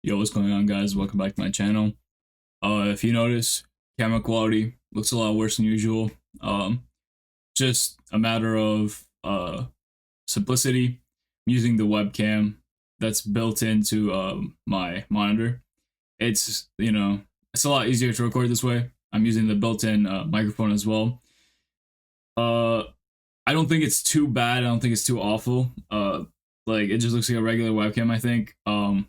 Yo, what's going on, guys? Welcome back to my channel. If you notice, camera quality looks a lot worse than usual. Just a matter of simplicity. I'm using the webcam that's built into my monitor. It's a lot easier to record this way. I'm using the built-in microphone as well. Uh, I don't think it's too bad. I don't think it's too awful. Like it just looks like a regular webcam, I think.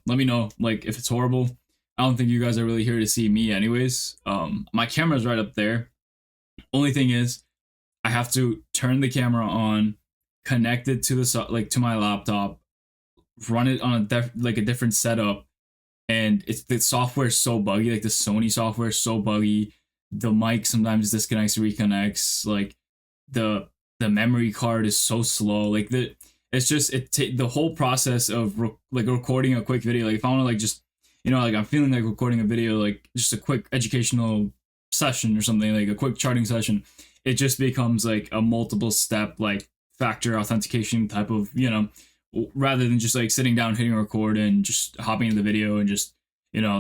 Let me know like if it's horrible. I don't think you guys are really here to see me anyways. My camera's right up there. Only thing is I have to turn the camera on, connect it to to my laptop, run it on a different setup, and it's the software is so buggy. Like the Sony software is so buggy. The mic sometimes disconnects, reconnects. Like the the memory card is so slow. Like the whole process of like recording a quick video. Like if I want to like just like I'm feeling like recording a video, like just a quick educational session or something, like a quick charting session, it just becomes like a multiple step like factor authentication type of rather than just like sitting down hitting record and just hopping into the video and just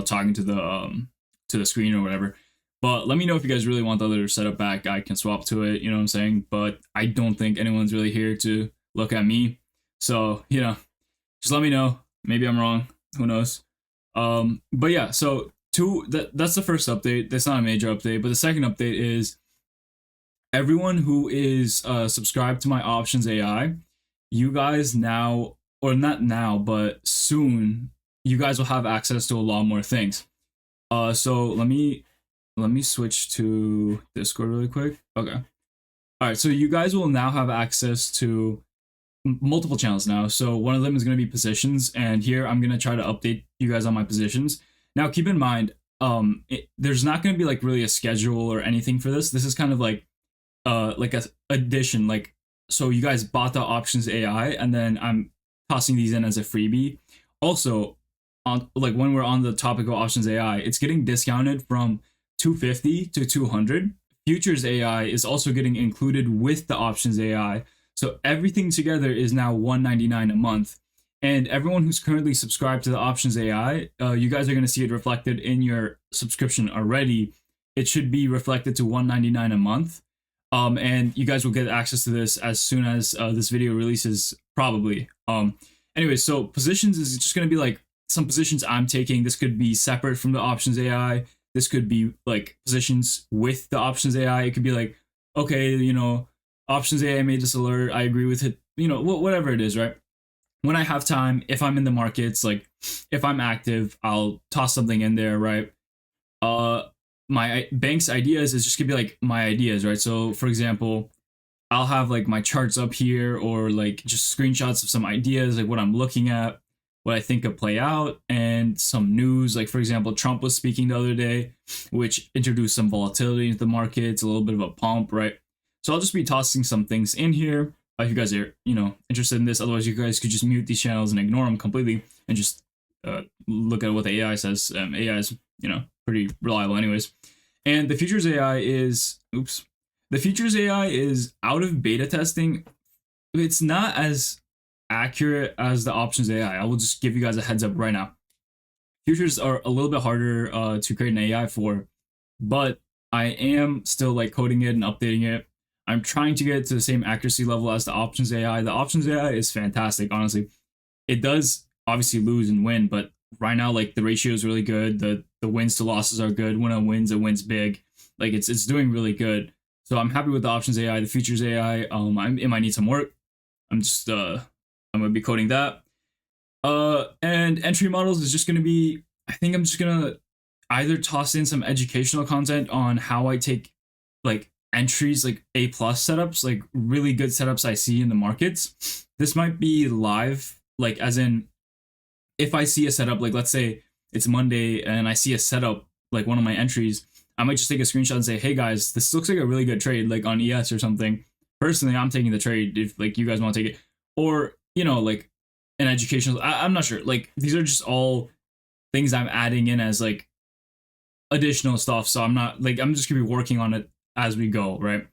talking to the screen or whatever. But let me know if you guys really want the other setup back. I can swap to it, you know what I'm saying? But I don't think anyone's really here to look at me. So, just let me know. Maybe I'm wrong. Who knows? But yeah, so that's the first update. That's not a major update, but the second update is everyone who is subscribed to my Options AI, you guys now, or not now, but soon, you guys will have access to a lot more things. So let me switch to Discord really quick. Okay. All right, so you guys will now have access to multiple channels now. So one of them is going to be positions, and here I'm going to try to update you guys on my positions. Now, keep in mind, there's not going to be like really a schedule or anything for this. This is kind of like a addition. Like, so you guys bought the Options AI, and then I'm tossing these in as a freebie. Also, on like when we're on the topic of Options AI, it's getting discounted from 250 to 200. Futures AI is also getting included with the Options AI. So everything together is now $199 a month. And everyone who's currently subscribed to the Options AI, you guys are going to see it reflected in your subscription already. It should be reflected to $199 a month. And you guys will get access to this as soon as this video releases, probably. Anyway, so positions is just going to be like some positions I'm taking. This could be separate from the Options AI. This could be like positions with the Options AI. It could be like, okay, Options AI made this alert. I agree with it. Whatever it is, right? When I have time, if I'm in the markets, like if I'm active, I'll toss something in there, right? My bank's ideas is just gonna be like my ideas, right? So, for example, I'll have like my charts up here, or like just screenshots of some ideas, like what I'm looking at, what I think could play out, and some news. Like, for example, Trump was speaking the other day, which introduced some volatility into the markets, a little bit of a pump, right? So I'll just be tossing some things in here. If you guys are, interested in this. Otherwise, you guys could just mute these channels and ignore them completely and just look at what the AI says. AI is, pretty reliable anyways. And the Futures AI is, the Futures AI is out of beta testing. It's not as accurate as the Options AI. I will just give you guys a heads up right now. Futures are a little bit harder to create an AI for, but I am still like coding it and updating it. I'm trying to get it to the same accuracy level as the Options AI. The Options AI is fantastic, honestly. It does obviously lose and win, but right now, like the ratio is really good. The wins to losses are good. When it wins big. Like it's doing really good. So I'm happy with the Options AI. The Futures AI, it might need some work. I'm gonna be coding that. And entry models is just gonna be. I think I'm just gonna either toss in some educational content on how I take like entries, like A plus setups, like really good setups I see in the markets. This might be live, like as in if I see a setup, like let's say it's Monday and I see a setup, like one of my entries, I might just take a screenshot and say, hey guys, this looks like a really good trade, like on ES or something. Personally, I'm taking the trade if like you guys want to take it. Or, like an educational, I'm not sure. Like these are just all things I'm adding in as like additional stuff. So I'm just gonna be working on it as we go, right?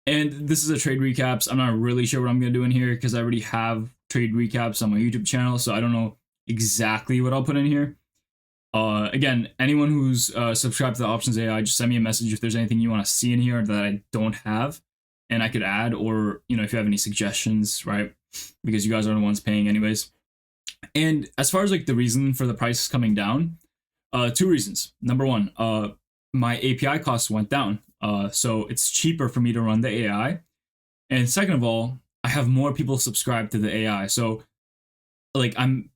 And this is a trade recaps. I'm not really sure what I'm gonna do in here because I already have trade recaps on my YouTube channel, so I don't know exactly what I'll put in here. Again, anyone who's subscribed to the Options AI, just send me a message if there's anything you want to see in here that I don't have and I could add, or if you have any suggestions, right? Because you guys are the ones paying anyways. And as far as like the reason for the price coming down, two reasons. Number one, my API costs went down. So it's cheaper for me to run the AI. And second of all, I have more people subscribed to the AI. So like I'm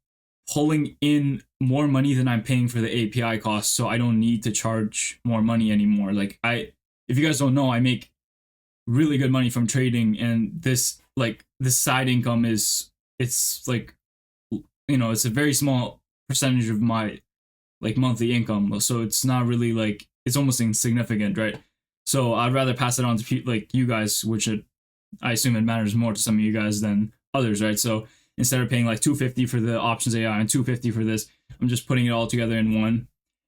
pulling in more money than I'm paying for the API costs, so I don't need to charge more money anymore. Like if you guys don't know, I make really good money from trading, and this side income it's like it's a very small percentage of my like monthly income, so it's not really like it's almost insignificant, right? So I'd rather pass it on to like you guys, which I assume it matters more to some of you guys than others, right? So instead of paying like $250 for the Options AI and $250 for this, I'm just putting it all together in one.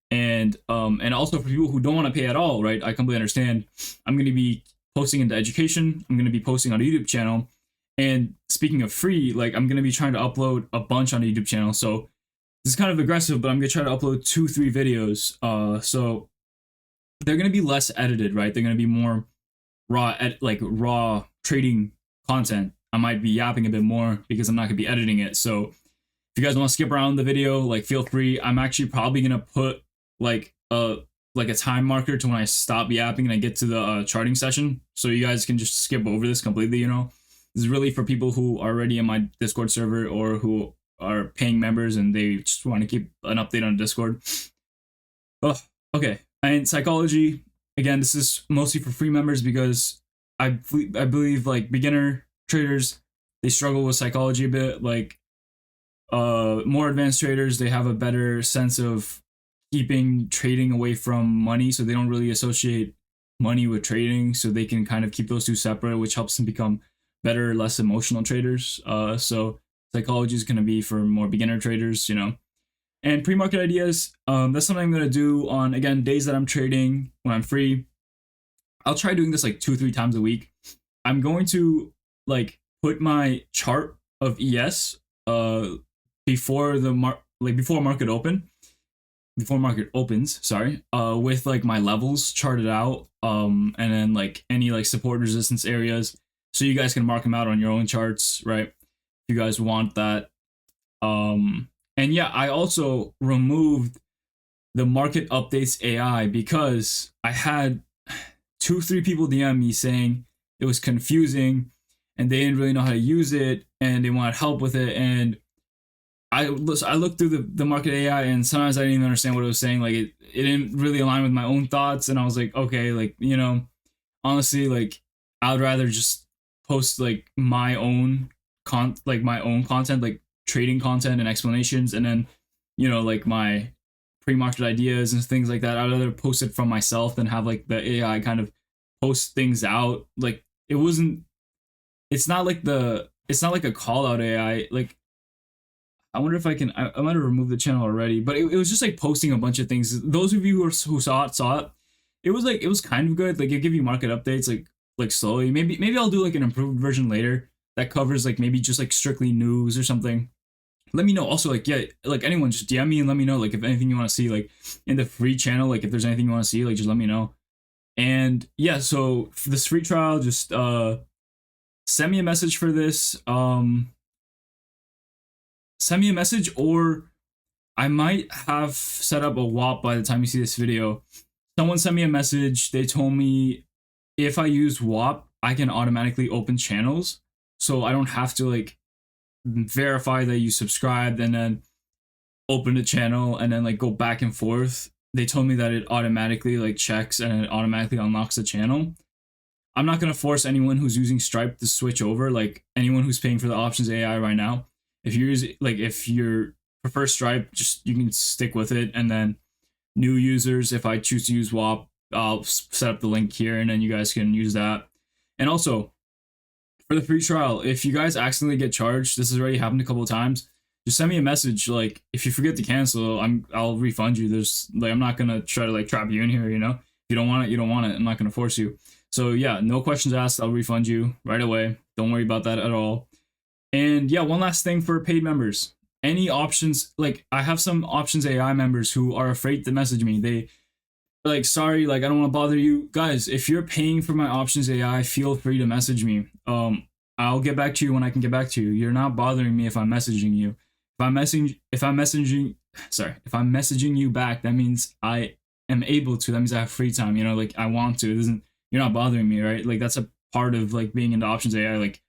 And also for people who don't want to pay at all, right? I completely understand. I'm going to be posting into education. I'm going to be posting on a YouTube channel. And speaking of free, like I'm going to be trying to upload a bunch on a YouTube channel. So this is kind of aggressive, but I'm going to try to upload 2-3 videos. So they're going to be less edited, right? They're going to be more raw trading content. I might be yapping a bit more because I'm not going to be editing it. So if you guys want to skip around the video, like feel free. I'm actually probably going to put like a time marker to when I stop yapping and I get to the charting session. So you guys can just skip over this completely, This is really for people who are already in my Discord server or who are paying members and they just want to keep an update on Discord. Oh, okay. And psychology, again, this is mostly for free members because I believe like beginner traders, they struggle with psychology a bit. Like more advanced traders, they have a better sense of keeping trading away from money, so they don't really associate money with trading, so they can kind of keep those two separate, which helps them become better, less emotional traders. So psychology is going to be for more beginner traders, And pre-market ideas, that's something I'm going to do on, again, days that I'm trading when I'm free. I'll try doing this like 2-3 times a week. I'm going to like put my chart of ES before market opens, sorry, with like my levels charted out, and then like any like support resistance areas, so you guys can mark them out on your own charts, right? If you guys want that. And yeah, I also removed the market updates AI because I had 2-3 people DM me saying it was confusing and they didn't really know how to use it and they wanted help with it. And I looked through the market AI and sometimes I didn't even understand what it was saying. Like it didn't really align with my own thoughts. And I was like, okay, like, honestly, like I would rather just post like my own content, like trading content and explanations. And then, like my pre-market ideas and things like that. I'd rather post it from myself than have like the AI kind of post things out. Like it's not like a call out AI. Like I wonder if I might have removed the channel already, but it was just like posting a bunch of things. Those of you who saw it. It was kind of good. Like it give you market updates like slowly. Maybe I'll do like an improved version later that covers like maybe just like strictly news or something. Let me know. Also, like, yeah, like anyone just DM me and let me know like if anything you want to see like in the free channel, like if there's anything you want to see, like just let me know. And yeah, so for this free trial, just send me a message for this. Send me a message, or I might have set up a WAP by the time you see this video. Someone sent me a message. They told me if I use WAP, I can automatically open channels, so I don't have to like verify that you subscribed and then open a channel and then like go back and forth. They told me that it automatically like checks and it automatically unlocks the channel. I'm not going to force anyone who's using Stripe to switch over, like anyone who's paying for the Options AI right now. If you prefer Stripe, just you can stick with it. And then new users, if I choose to use WAP, I'll set up the link here and then you guys can use that. And also for the free trial, if you guys accidentally get charged, this has already happened a couple of times, just send me a message. Like if you forget to cancel, I'll refund you. There's like I'm not gonna try to like trap you in here, If you don't want it, you don't want it. I'm not gonna force you. So yeah, no questions asked. I'll refund you right away. Don't worry about that at all. And yeah, one last thing for paid members any options, like I have some options AI members who are afraid to message me. They like, sorry, like I don't want to bother you guys. If you're paying for my options AI, feel free to message me. I'll get back to you when I can get back to you. You're not bothering me if I'm messaging you. If I'm messaging you back, that means I am able to. That means I have free time. You know, like I want to. It doesn't. You're not bothering me, right? Like that's a part of like being into options AI. Like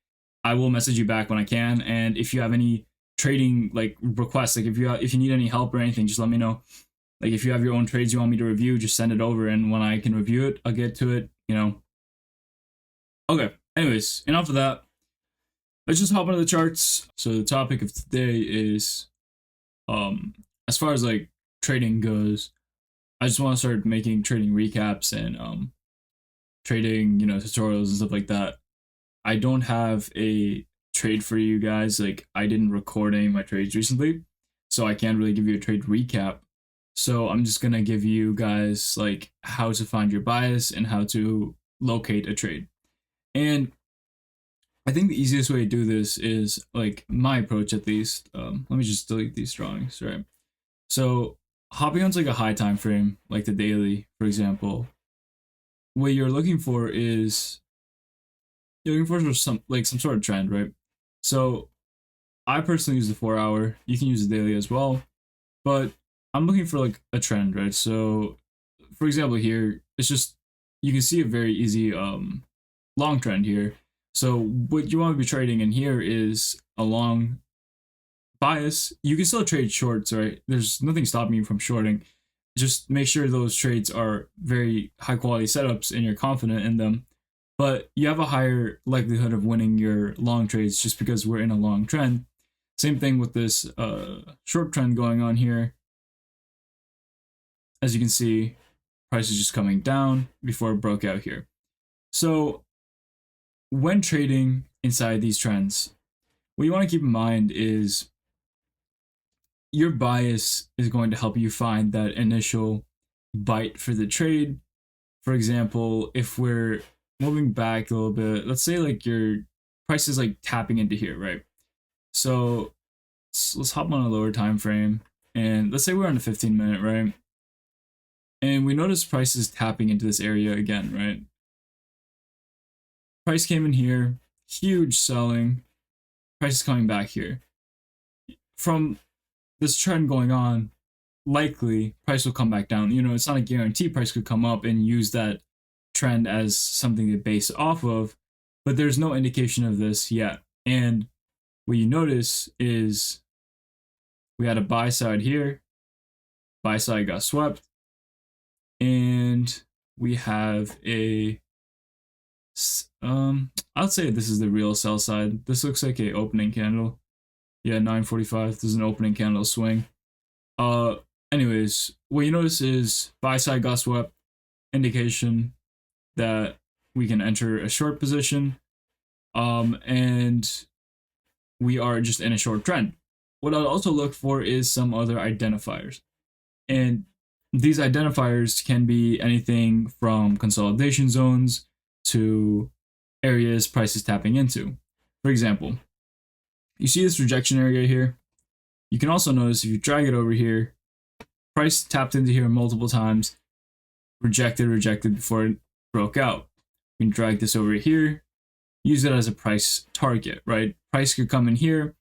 I will message you back when I can, and if you have any trading like requests, like if you need any help or anything, just let me know. Like if you have your own trades you want me to review, just send it over, and when I can review it, I'll get to it. You know. Okay. Anyways, enough of that. Let's just hop into the charts. So the topic of today is, as far as like trading goes, I just want to start making trading recaps and trading, tutorials and stuff like that. I don't have a trade for you guys. Like I didn't record any of my trades recently, so I can't really give you a trade recap. So I'm just gonna give you guys like how to find your bias and how to locate a trade. And I think the easiest way to do this is like my approach at least. Let me just delete these drawings, right? So hopping onto like a high time frame, like the daily, for example, what you're looking for is you're looking for some sort of trend, right? So I personally use the 4 hour. You can use the daily as well, but I'm looking for like a trend, right? So for example, here it's just you can see a very easy long trend here. So what you want to be trading in here is a long bias. You can still trade shorts, right? There's nothing stopping you from shorting. Just make sure those trades are very high quality setups and you're confident in them. But you have a higher likelihood of winning your long trades just because we're in a long trend. Same thing with this short trend going on here. As you can see, price is just coming down before it broke out here. So when trading inside these trends, what you want to keep in mind is your bias is going to help you find that initial bite for the trade. For example, if we're moving back a little bit, let's say like your price is like tapping into here, right? So let's hop on a lower time frame, and let's say we're on a 15-minute, right? And we notice price is tapping into this area again, right? Price came in here, huge selling. Price is coming back here. From this trend going on, likely price will come back down. It's not a guarantee price could come up and use that trend as something to base off of, but there's no indication of this yet. And what you notice is we had a buy side here, buy side got swept, and we have a I'd say this is the real sell side. This looks like a opening candle. Yeah, 945. This is an opening candle swing. Anyways, what you notice is buy side got swept, indication that we can enter a short position. And we are just in a short trend. What I'll also look for is some other identifiers. And these identifiers can be anything from consolidation zones to areas prices tapping into. For example, you see this rejection area here. You can also notice if you drag it over here, price tapped into here multiple times, rejected before it broke out. We can drag this over here, use it as a price target, right? Price could come in here,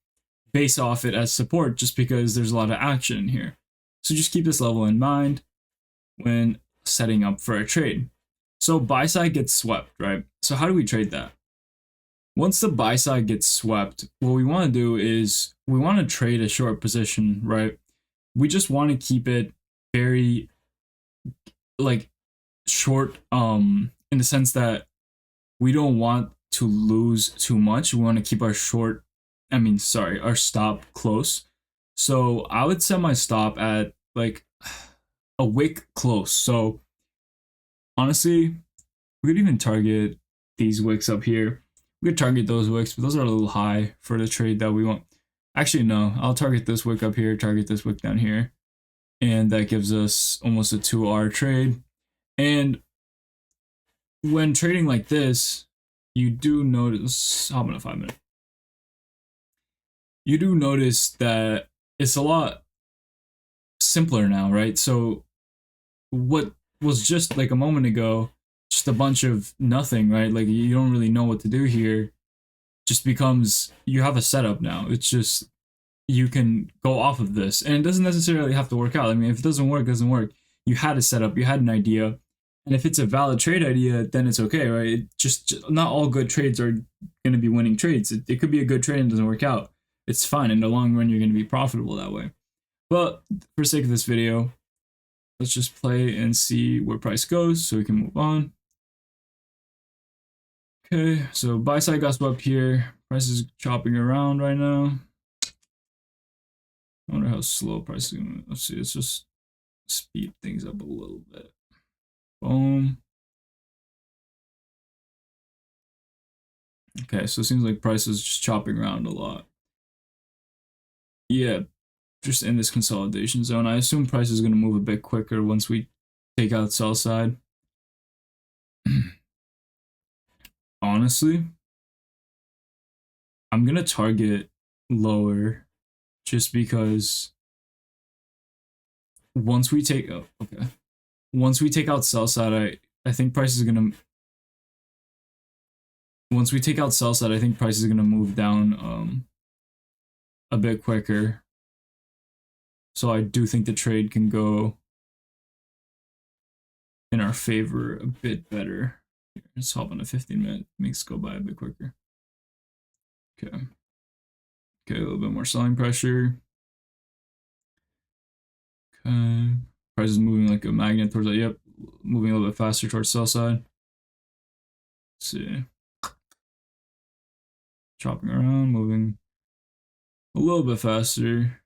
base off it as support just because there's a lot of action in here. So just keep this level in mind when setting up for a trade. So buy side gets swept, right? So how do we trade that? Once the buy side gets swept, what we want to do is we want to trade a short position, right? We just want to keep it very like short in the sense that we don't want to lose too much. We want to keep our our stop close. So I would set my stop at like a wick close. So honestly, we could even target these wicks up here. We could target those wicks, but those are a little high for the trade that we want. Actually, no, I'll target this wick up here, target this wick down here. And that gives us almost a 2R trade. And when trading like this, you do notice, hop on a 5 minute. You do notice that it's a lot simpler now, right? So what was just like a moment ago, just a bunch of nothing, right? Like you don't really know what to do here, just becomes you have a setup now. It's just you can go off of this, and it doesn't necessarily have to work out. I mean, if it doesn't work, it doesn't work. You had a setup, you had an idea, and if it's a valid trade idea, then it's okay, right? Just not all good trades are going to be winning trades. It could be a good trade and it doesn't work out. It's fine. In the long run, you're going to be profitable that way. But for sake of this video, let's just play and see where price goes so we can move on. Okay, so buy side got up here. Price is chopping around right now. I wonder how slow price is going. Let's see, let's just speed things up a little bit. Boom. Okay, so it seems like price is just chopping around a lot. Yeah, just in this consolidation zone. I assume price is going to move a bit quicker once we take out sell side. Honestly, I'm going to target lower just because once we take once we take out sell side, I think price is going to once we take out sell side, I think price is going to move down a bit quicker. So I do think the trade can go in our favor a bit better. Here, let's hop on a 15-minute, makes go by a bit quicker. Okay. Okay, a little bit more selling pressure. Okay. Price is moving like a magnet towards that. Yep. Moving a little bit faster towards sell side. Let's see. Chopping around, moving a little bit faster.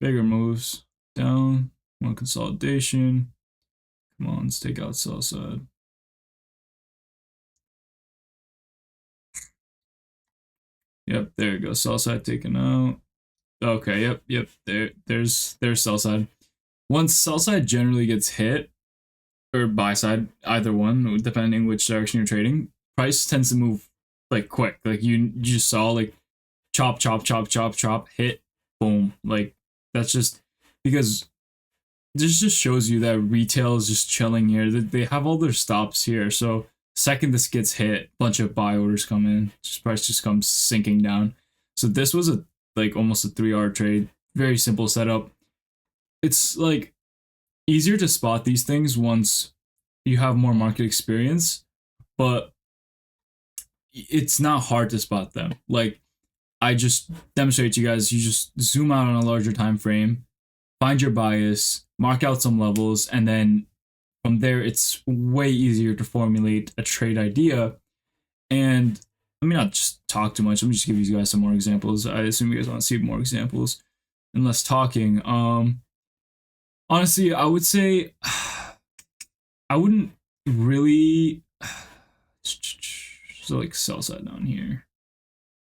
Bigger moves. Down. More consolidation. Come on, let's take out sell side. Yep, there you go. Sell side taken out. Okay, yep. There's sell side. Once sell side generally gets hit, or buy side, either one, depending which direction you're trading, price tends to move like quick. Like you just saw like chop, hit, boom. Like that's just because this just shows you that retail is just chilling here. They have all their stops here. So second this gets hit, bunch of buy orders come in. Just price just comes sinking down. So this was a like almost a 3-hour trade. Very simple setup. It's like easier to spot these things once you have more market experience, but it's not hard to spot them. Like I just demonstrate to you guys, you just zoom out on a larger time frame, find your bias, mark out some levels, and then from there it's way easier to formulate a trade idea. And let me not just talk too much. Let me just give you guys some more examples. I assume you guys want to see more examples and less talking. Honestly, I would say I wouldn't really so like sell side down here.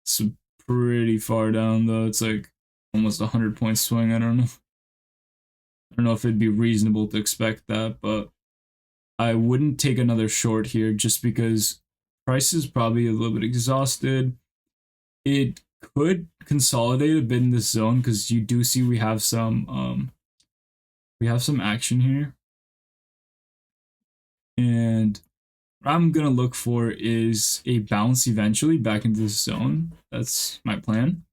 It's pretty far down though. It's like almost 100-point swing. I don't know if it'd be reasonable to expect that, but I wouldn't take another short here just because price is probably a little bit exhausted. It could consolidate a bit in this zone because you do see we have some action here. And what I'm gonna look for is a bounce eventually back into this zone. That's my plan.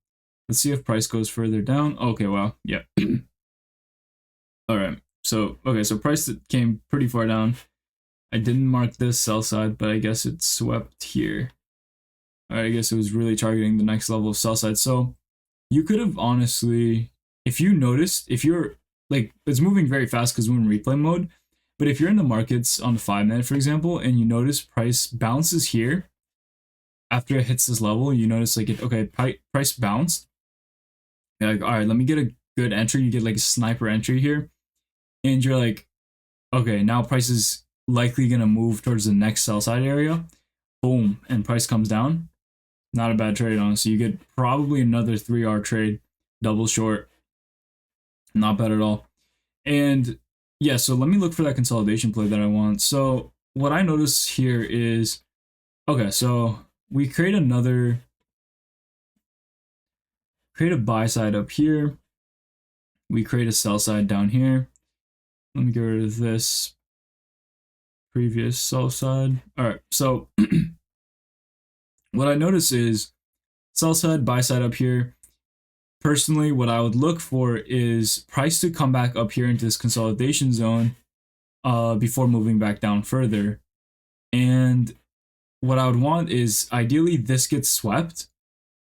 Let's see if price goes further down. Okay, wow, yeah. All right, so price came pretty far down. I didn't mark this sell side, but I guess it swept here. All right, I guess it was really targeting the next level of sell side. So you could have honestly, if you noticed, if you're like, it's moving very fast because we're in replay mode. But if you're in the markets on the 5-minute, for example, and you notice price bounces here, after it hits this level, you notice like, price bounced. You're like, all right, let me get a good entry. You get like a sniper entry here. And you're like, okay, now price is likely going to move towards the next sell side area. Boom, and price comes down. Not a bad trade, honestly. You get probably another 3-hour trade, double short. Not bad at all. And yeah, so let me look for that consolidation play that I want. So what I notice here is, okay, so we create a buy side up here. we create a sell side down here. Let me get rid of this previous sell side. All right, so what I notice is sell side, buy side up here. Personally, what I would look for is price to come back up here into this consolidation zone before moving back down further. And what I would want is ideally this gets swept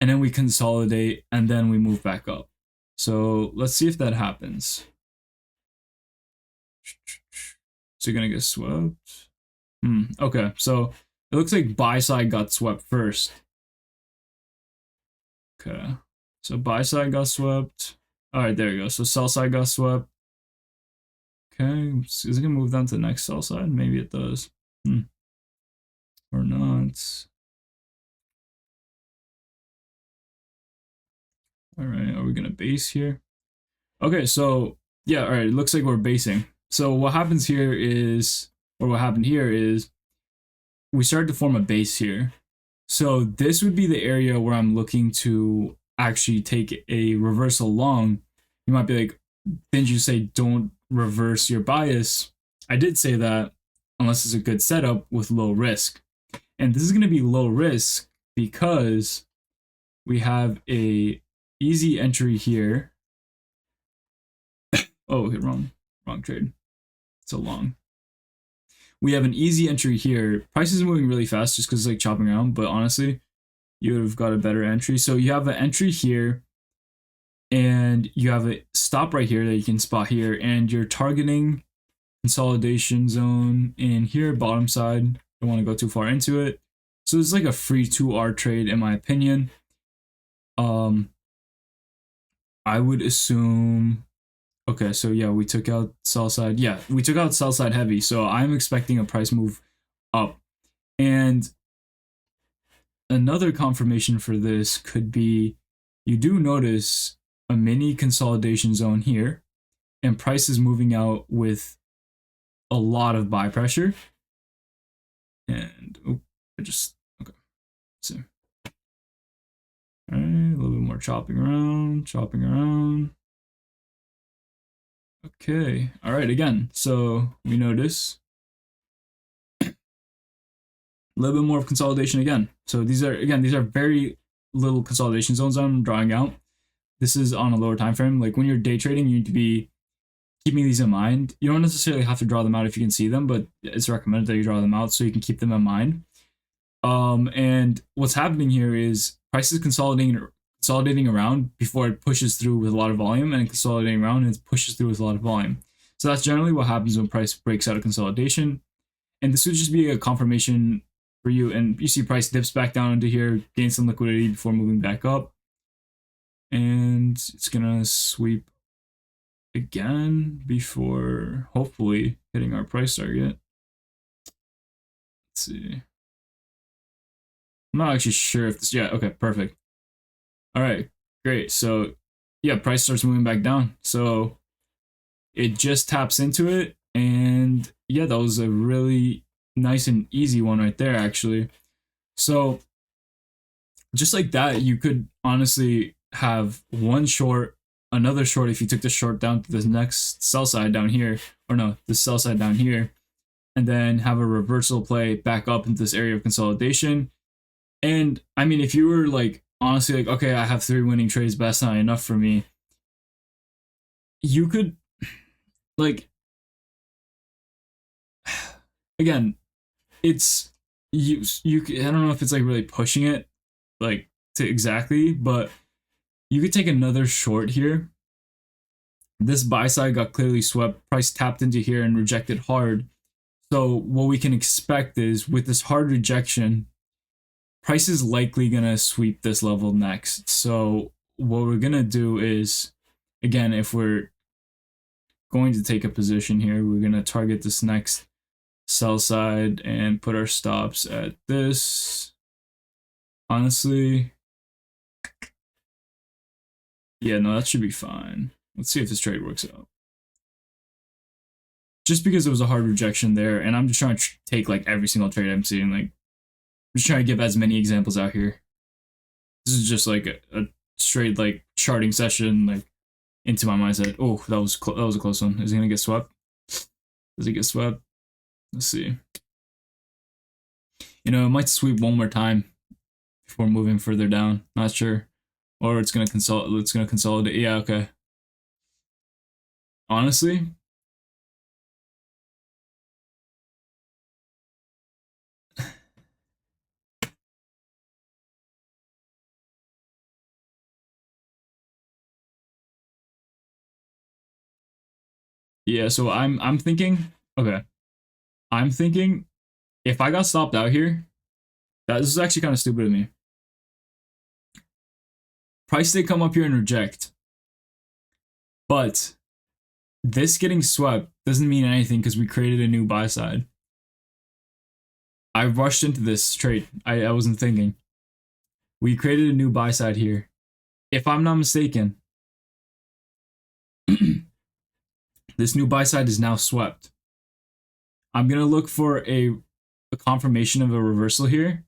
and then we consolidate and then we move back up. So let's see if that happens. So you're gonna get swept. Okay, so it looks like buy side got swept first. Okay, so buy side got swept. All right, there you go. So sell side got swept. Okay, is it gonna move down to the next sell side? Maybe it does. Or not. All right, are we gonna base here? Okay, so yeah, all right, it looks like we're basing. So what happens here is, or what happened here is, we started to form a base here. So this would be the area where I'm looking to actually take a reversal long. You might be like, didn't you say don't reverse your bias? I did say that, unless it's a good setup with low risk. And this is going to be low risk because we have a easy entry here. Oh, okay, wrong trade. So long. We have an easy entry here. Price is moving really fast just because it's like chopping around, but honestly, you would have got a better entry. So you have an entry here, and you have a stop right here that you can spot here, and you're targeting consolidation zone in here, bottom side. Don't want to go too far into it. So it's like a free 2R trade in my opinion. I would assume. Okay, so yeah, we took out sell side. Yeah, we took out sell side heavy. So I'm expecting a price move up. And another confirmation for this could be you do notice a mini consolidation zone here, and price is moving out with a lot of buy pressure. And okay. So all right, a little bit more chopping around. Okay, all right, again, so we notice a little bit more of consolidation again. So these are very little consolidation zones I'm drawing out. This is on a lower time frame. Like when you're day trading, you need to be keeping these in mind. You don't necessarily have to draw them out if you can see them, but it's recommended that you draw them out so you can keep them in mind. And what's happening here is price is consolidating around before it pushes through with a lot of volume, and consolidating around and it pushes through with a lot of volume. So that's generally what happens when price breaks out of consolidation. And this would just be a confirmation for you. And you see price dips back down into here, gain some liquidity before moving back up. And it's gonna sweep again before hopefully hitting our price target. Let's see. I'm not actually sure if this, yeah, okay, perfect. All right, great. So yeah, price starts moving back down. So it just taps into it. And yeah, that was a really nice and easy one right there, actually. So just like that, you could honestly have one short, another short if you took the short down to the next sell side down here, or no, the sell side down here, and then have a reversal play back up into this area of consolidation. And I mean, if you were like, honestly, like, okay, I have 3 winning trades, but that's not enough for me, you could, like, again, it's, you I don't know if it's like really pushing it, like, to exactly, but you could take another short here. This buy side got clearly swept, price tapped into here and rejected hard. So what we can expect is with this hard rejection, price is likely going to sweep this level next. So what we're going to do is, again, if we're going to take a position here, we're going to target this next sell side and put our stops at this. Honestly, yeah, no, that should be fine. Let's see if this trade works out. Just because it was a hard rejection there, and I'm just trying to take like every single trade I'm seeing, like, I'm just trying to give as many examples out here. This is just like a straight like charting session. Like, into my mindset. Oh, that was a close one. Is he gonna get swept? Does he get swept? Let's see. You know, it might sweep one more time before moving further down. Not sure. Or it's gonna consolidate. Yeah, okay. Honestly, yeah, so I'm thinking, okay. I'm thinking if I got stopped out here, that this is actually kind of stupid of me. Price did come up here and reject. But this getting swept doesn't mean anything because we created a new buy side. I rushed into this trade. I wasn't thinking. We created a new buy side here. If I'm not mistaken, this new buy side is now swept. I'm gonna look for a confirmation of a reversal here.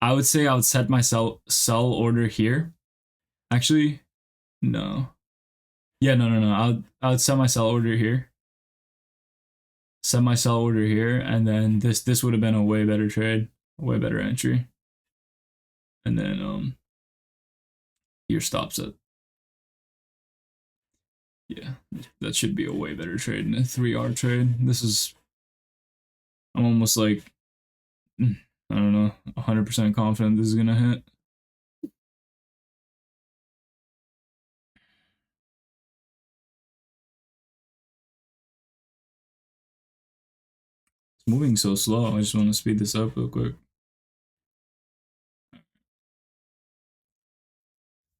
I would say I would set my sell order here. Actually, no. Yeah, no. I would set my sell order here. Set my sell order here, and then this would have been a way better trade, a way better entry. And then your stop set. Yeah, that should be a way better trade than a 3R trade. This is, I'm almost like, I don't know, 100% confident this is gonna hit. It's moving so slow. I just want to speed this up real quick.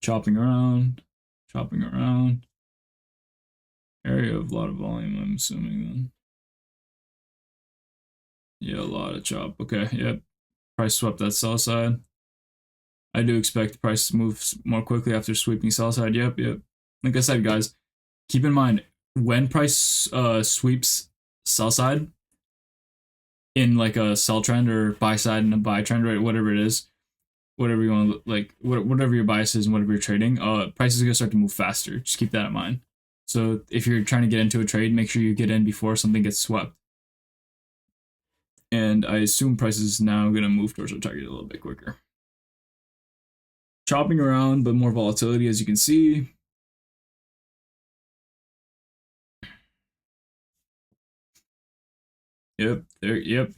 Chopping around. Area of a lot of volume, I'm assuming then. Yeah, a lot of chop. Okay, yep. Price swept that sell side. I do expect price to move more quickly after sweeping sell side. Yep. Like I said, guys, keep in mind when price sweeps sell side in like a sell trend or buy side and a buy trend, right? Whatever it is, whatever you want to like, whatever your bias is and whatever you're trading, prices are gonna start to move faster. Just keep that in mind. So if you're trying to get into a trade, make sure you get in before something gets swept. And I assume price is now gonna move towards our target a little bit quicker. Chopping around, but more volatility, as you can see. Yep, there, yep.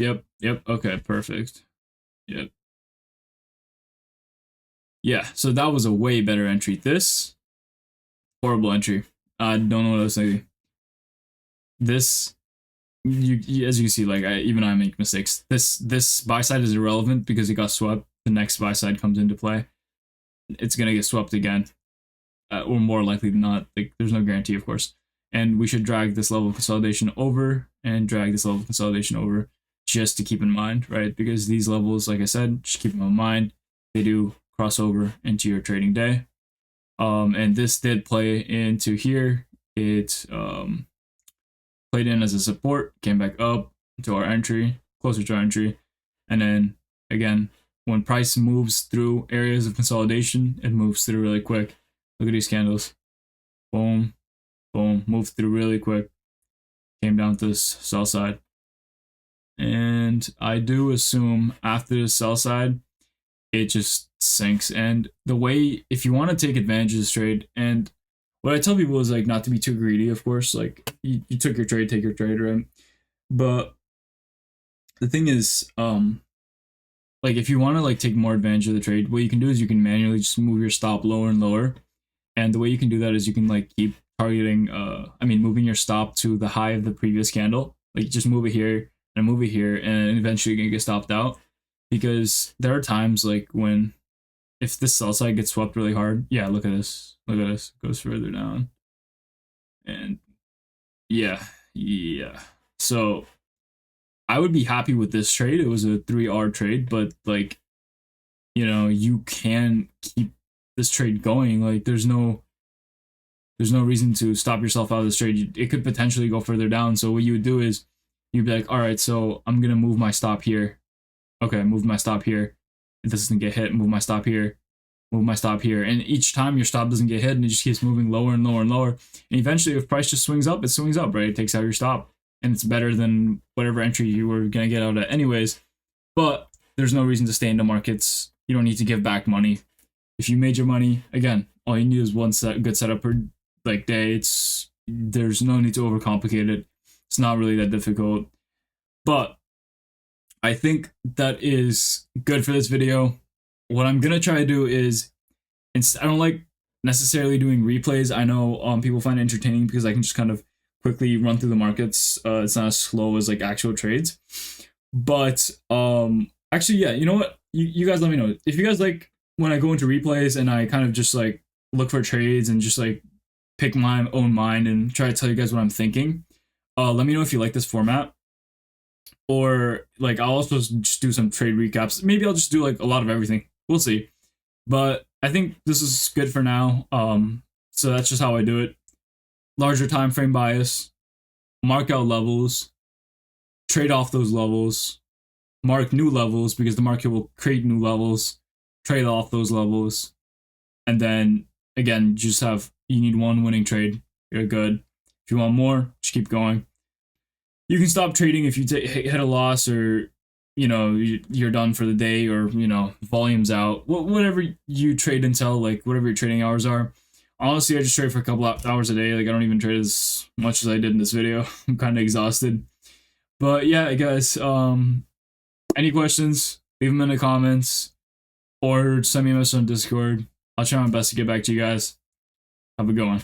Okay, perfect. Yep. Yeah, so that was a way better entry. This, horrible entry. I don't know what I was thinking. This, as you can see, like even I make mistakes. This buy side is irrelevant because it got swept. The next buy side comes into play. It's gonna get swept again, or more likely than not. Like there's no guarantee, of course. And we should drag this level of consolidation over and drag this level of consolidation over just to keep in mind, right? Because these levels, like I said, just keep them in mind. They do cross over into your trading day. And this did play into here. It played in as a support, came back up to our entry, closer to our entry. And then again, when price moves through areas of consolidation, it moves through really quick. Look at these candles. Boom, boom, moved through really quick. Came down to this sell side. And I do assume after the sell side, it just sinks. And the way, if you want to take advantage of this trade, and what I tell people is like not to be too greedy, of course. Like you took your trade, take your trade, right? But the thing is, like if you want to like take more advantage of the trade, what you can do is you can manually just move your stop lower and lower. And the way you can do that is you can like keep targeting, moving your stop to the high of the previous candle. Like just move it here and move it here, and eventually you're gonna get stopped out. Because there are times like when, if this sell side gets swept really hard, yeah, look at this, it goes further down, and yeah. So I would be happy with this trade. It was a 3R trade, but like, you can keep this trade going. Like there's no reason to stop yourself out of this trade. It could potentially go further down. So what you would do is you'd be like, all right, so I'm gonna move my stop here. Okay, move my stop here. If this doesn't get hit, move my stop here. move my stop here. And each time your stop doesn't get hit and it just keeps moving lower and lower and lower. And eventually if price just swings up, it swings up, right? It takes out your stop. And it's better than whatever entry you were going to get out at anyways. But there's no reason to stay into markets. You don't need to give back money. If you made your money, again, all you need is one good setup per like day. There's no need to overcomplicate it. It's not really that difficult. But I think that is good for this video. What I'm gonna try to do is, I don't like necessarily doing replays. I know people find it entertaining because I can just kind of quickly run through the markets. It's not as slow as like actual trades. But actually, yeah, you know what? You guys let me know if you guys like when I go into replays and I kind of just like look for trades and just like pick my own mind and try to tell you guys what I'm thinking. Let me know if you like this format. Or like I'll also just do some trade recaps. Maybe I'll just do like a lot of everything. We'll see. But I think this is good for now. So that's just how I do it. Larger time frame bias, mark out levels, trade off those levels, mark new levels because the market will create new levels, trade off those levels, and then again you need one winning trade. You're good. If you want more, just keep going. You can stop trading if you hit a loss, or you're done for the day, or volume's out. Whatever you trade and sell, like whatever your trading hours are. Honestly, I just trade for a couple hours a day. Like I don't even trade as much as I did in this video. I'm kind of exhausted. But yeah, guys. Any questions? Leave them in the comments, or send me a message on Discord. I'll try my best to get back to you guys. Have a good one.